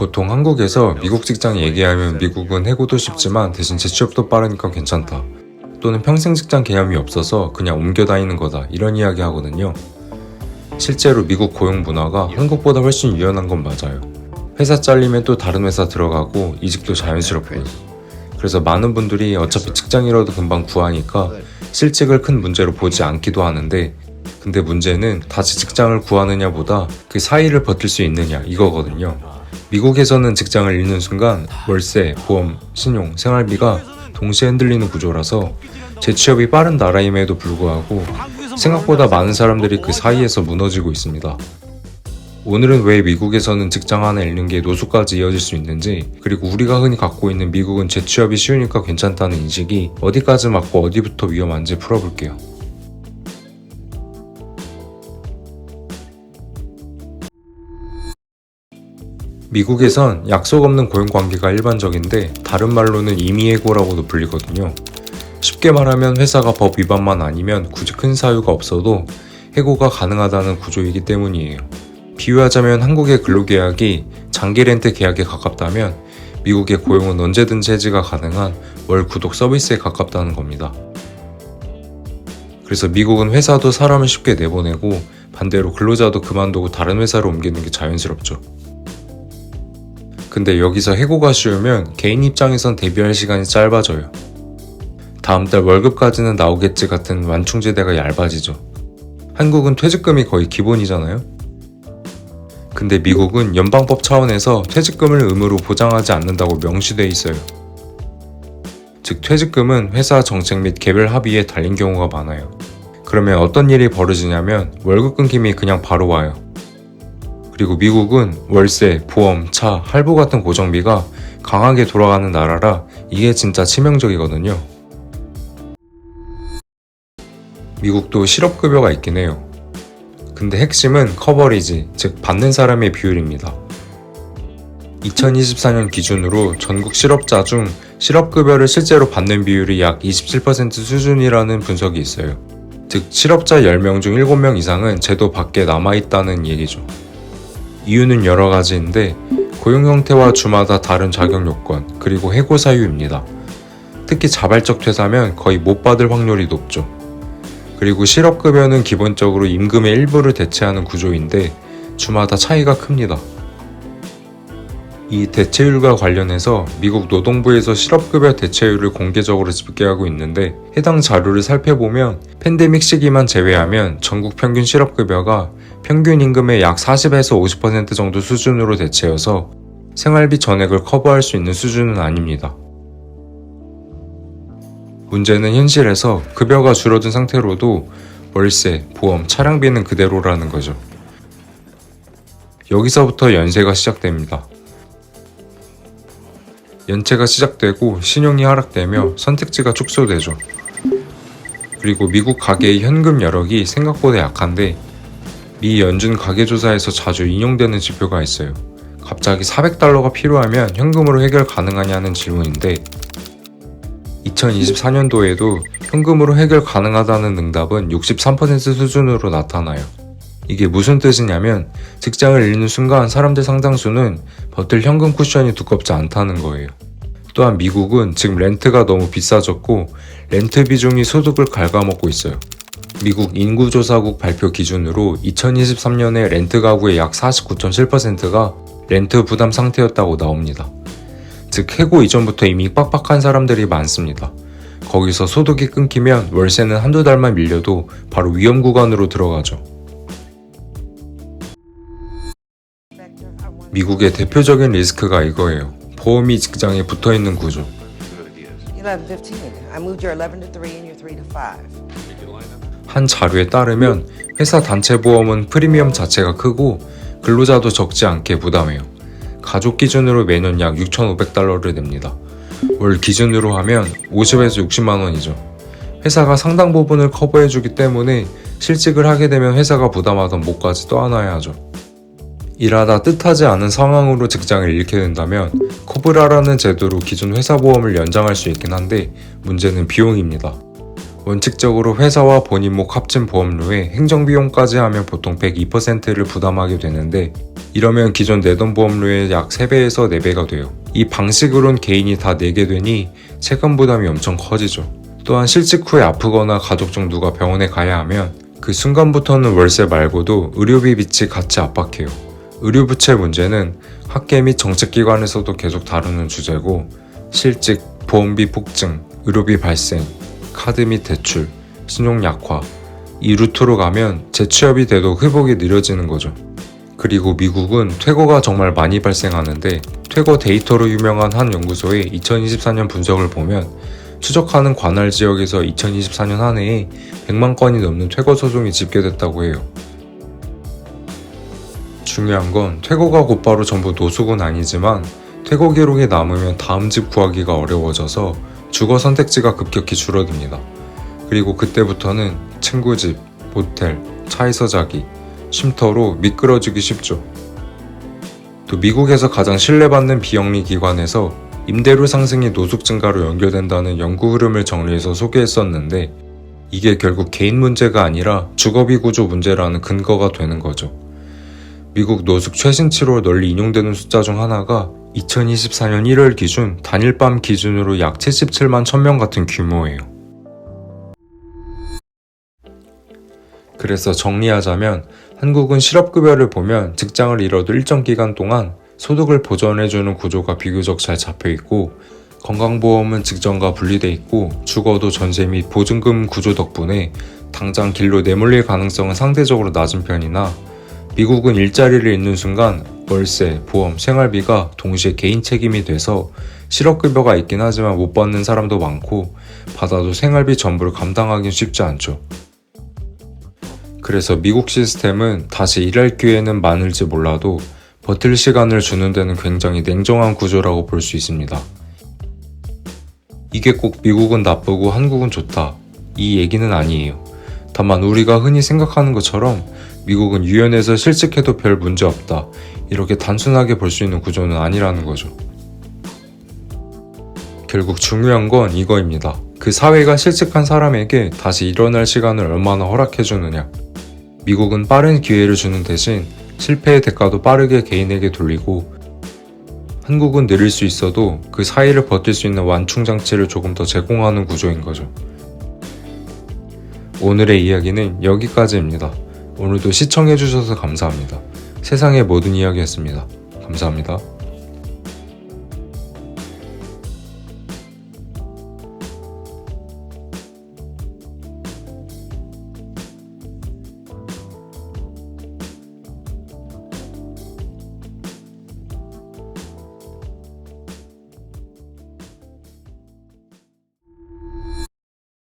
보통 한국에서 미국 직장 얘기하면 미국은 해고도 쉽지만 대신 재취업도 빠르니까 괜찮다. 또는 평생 직장 개념이 없어서 그냥 옮겨 다니는 거다. 이런 이야기 하거든요. 실제로 미국 고용 문화가 한국보다 훨씬 유연한 건 맞아요. 회사 잘리면 또 다른 회사 들어가고 이직도 자연스럽고요. 그래서 많은 분들이 어차피 직장 잃어도 금방 구하니까 실직을 큰 문제로 보지 않기도 하는데, 근데 문제는 다시 직장을 구하느냐 보다 그 사이를 버틸 수 있느냐 이거거든요. 미국에서는 직장을 잃는 순간 월세, 보험, 신용, 생활비가 동시에 흔들리는 구조라서 재취업이 빠른 나라임에도 불구하고 생각보다 많은 사람들이 그 사이에서 무너지고 있습니다. 오늘은 왜 미국에서는 직장 하나 잃는 게 노숙까지 이어질 수 있는지, 그리고 우리가 흔히 갖고 있는 미국은 재취업이 쉬우니까 괜찮다는 인식이 어디까지 맞고 어디부터 위험한지 풀어볼게요. 미국에선 약속 없는 고용관계가 일반적인데 다른 말로는 임의해고라고도 불리거든요. 쉽게 말하면 회사가 법 위반만 아니면 굳이 큰 사유가 없어도 해고가 가능하다는 구조이기 때문이에요. 비유하자면 한국의 근로계약이 장기 렌트 계약에 가깝다면 미국의 고용은 언제든지 해지가 가능한 월 구독 서비스에 가깝다는 겁니다. 그래서 미국은 회사도 사람을 쉽게 내보내고 반대로 근로자도 그만두고 다른 회사로 옮기는 게 자연스럽죠. 근데 여기서 해고가 쉬우면 개인 입장에선 대비할 시간이 짧아져요. 다음 달 월급까지는 나오겠지 같은 완충제대가 얇아지죠. 한국은 퇴직금이 거의 기본이잖아요. 근데 미국은 연방법 차원에서 퇴직금을 의무로 보장하지 않는다고 명시돼 있어요. 즉 퇴직금은 회사 정책 및 개별 합의에 달린 경우가 많아요. 그러면 어떤 일이 벌어지냐면 월급 끊김이 그냥 바로 와요. 그리고 미국은 월세, 보험, 차, 할부 같은 고정비가 강하게 돌아가는 나라라 이게 진짜 치명적이거든요. 미국도 실업급여가 있긴 해요. 근데 핵심은 커버리지, 즉 받는 사람의 비율입니다. 2024년 기준으로 전국 실업자 중 실업급여를 실제로 받는 비율이 약 27% 수준이라는 분석이 있어요. 즉 실업자 10명 중 7명 이상은 제도 밖에 남아있다는 얘기죠. 이유는 여러 가지인데 고용 형태와 주마다 다른 자격 요건, 그리고 해고 사유입니다. 특히 자발적 퇴사면 거의 못 받을 확률이 높죠. 그리고 실업급여는 기본적으로 임금의 일부를 대체하는 구조인데 주마다 차이가 큽니다. 이 대체율과 관련해서 미국 노동부에서 실업급여 대체율을 공개적으로 집계하고 있는데 해당 자료를 살펴보면 팬데믹 시기만 제외하면 전국 평균 실업급여가 평균 임금의 약 40에서 50% 정도 수준으로 대체여서 생활비 전액을 커버할 수 있는 수준은 아닙니다. 문제는 현실에서 급여가 줄어든 상태로도 월세, 보험, 차량비는 그대로라는 거죠. 여기서부터 연쇄가 시작됩니다. 연체가 시작되고 신용이 하락되며 선택지가 축소되죠. 그리고 미국 가계의 현금 여력이 생각보다 약한데 미 연준 가계조사에서 자주 인용되는 지표가 있어요. 갑자기 $400가 필요하면 현금으로 해결 가능하냐는 질문인데 2024년도에도 현금으로 해결 가능하다는 응답은 63% 수준으로 나타나요. 이게 무슨 뜻이냐면 직장을 잃는 순간 사람들 상당수는 버틸 현금 쿠션이 두껍지 않다는 거예요. 또한 미국은 지금 렌트가 너무 비싸졌고 렌트 비중이 소득을 갉아먹고 있어요. 미국 인구조사국 발표 기준으로 2023년에 렌트 가구의 약 49.7%가 렌트 부담 상태였다고 나옵니다. 즉 해고 이전부터 이미 빡빡한 사람들이 많습니다. 거기서 소득이 끊기면 월세는 한두 달만 밀려도 바로 위험 구간으로 들어가죠. 미국의 대표적인 리스크가 이거예요. 보험이 직장에 붙어있는 구조. 한 자료에 따르면 회사 단체 보험은 프리미엄 자체가 크고 근로자도 적지 않게 부담해요. 가족 기준으로 매년 약 $6,500를 냅니다. 월 기준으로 하면 50에서 60만 원이죠. 회사가 상당 부분을 커버해주기 때문에 실직을 하게 되면 회사가 부담하던 몫까지 떠안아야 하죠. 일하다 뜻하지 않은 상황으로 직장을 잃게 된다면 코브라라는 제도로 기존 회사 보험을 연장할 수 있긴 한데 문제는 비용입니다. 원칙적으로 회사와 본인 몫 합친 보험료에 행정비용까지 하면 보통 102%를 부담하게 되는데 이러면 기존 내던 보험료의 약 3배에서 4배가 돼요. 이 방식으론 개인이 다 내게 되니 체감 부담이 엄청 커지죠. 또한 실직 후에 아프거나 가족 중 누가 병원에 가야 하면 그 순간부터는 월세 말고도 의료비 빚이 같이 압박해요. 의료부채 문제는 학계 및 정책기관에서도 계속 다루는 주제고, 실직, 보험비 폭증, 의료비 발생, 카드 및 대출, 신용 약화, 이 루트로 가면 재취업이 돼도 회복이 느려지는 거죠. 그리고 미국은 퇴거가 정말 많이 발생하는데, 퇴거 데이터로 유명한 한 연구소의 2024년 분석을 보면 추적하는 관할 지역에서 2024년 한 해에 100만 건이 넘는 퇴거 소송이 집계됐다고 해요. 중요한 건 퇴거가 곧바로 전부 노숙은 아니지만 퇴거 기록이 남으면 다음 집 구하기가 어려워져서 주거 선택지가 급격히 줄어듭니다. 그리고 그때부터는 친구 집, 모텔, 차에서 자기, 쉼터로 미끄러지기 쉽죠. 또 미국에서 가장 신뢰받는 비영리 기관에서 임대료 상승이 노숙 증가로 연결된다는 연구 흐름을 정리해서 소개했었는데, 이게 결국 개인 문제가 아니라 주거비 구조 문제라는 근거가 되는 거죠. 미국 노숙 최신치로 널리 인용되는 숫자 중 하나가 2024년 1월 기준 단일밤 기준으로 약 77만 1000명 같은 규모예요. 그래서 정리하자면 한국은 실업급여를 보면 직장을 잃어도 일정 기간 동안 소득을 보전해주는 구조가 비교적 잘 잡혀있고, 건강보험은 직전과 분리돼 있고, 주거도 전세 및 보증금 구조 덕분에 당장 길로 내몰릴 가능성은 상대적으로 낮은 편이나, 미국은 일자리를 잃는 순간 월세, 보험, 생활비가 동시에 개인 책임이 돼서 실업급여가 있긴 하지만 못 받는 사람도 많고, 받아도 생활비 전부를 감당하긴 쉽지 않죠. 그래서 미국 시스템은 다시 일할 기회는 많을지 몰라도 버틸 시간을 주는 데는 굉장히 냉정한 구조라고 볼 수 있습니다. 이게 꼭 미국은 나쁘고 한국은 좋다, 이 얘기는 아니에요. 다만 우리가 흔히 생각하는 것처럼 미국은 유연해서 실직해도 별 문제 없다, 이렇게 단순하게 볼 수 있는 구조는 아니라는 거죠. 결국 중요한 건 이거입니다. 그 사회가 실직한 사람에게 다시 일어날 시간을 얼마나 허락해주느냐. 미국은 빠른 기회를 주는 대신 실패의 대가도 빠르게 개인에게 돌리고, 한국은 느릴 수 있어도 그 사이를 버틸 수 있는 완충장치를 조금 더 제공하는 구조인 거죠. 오늘의 이야기는 여기까지입니다. 오늘도 시청해주셔서 감사합니다. 세상의 모든 이야기였습니다. 감사합니다.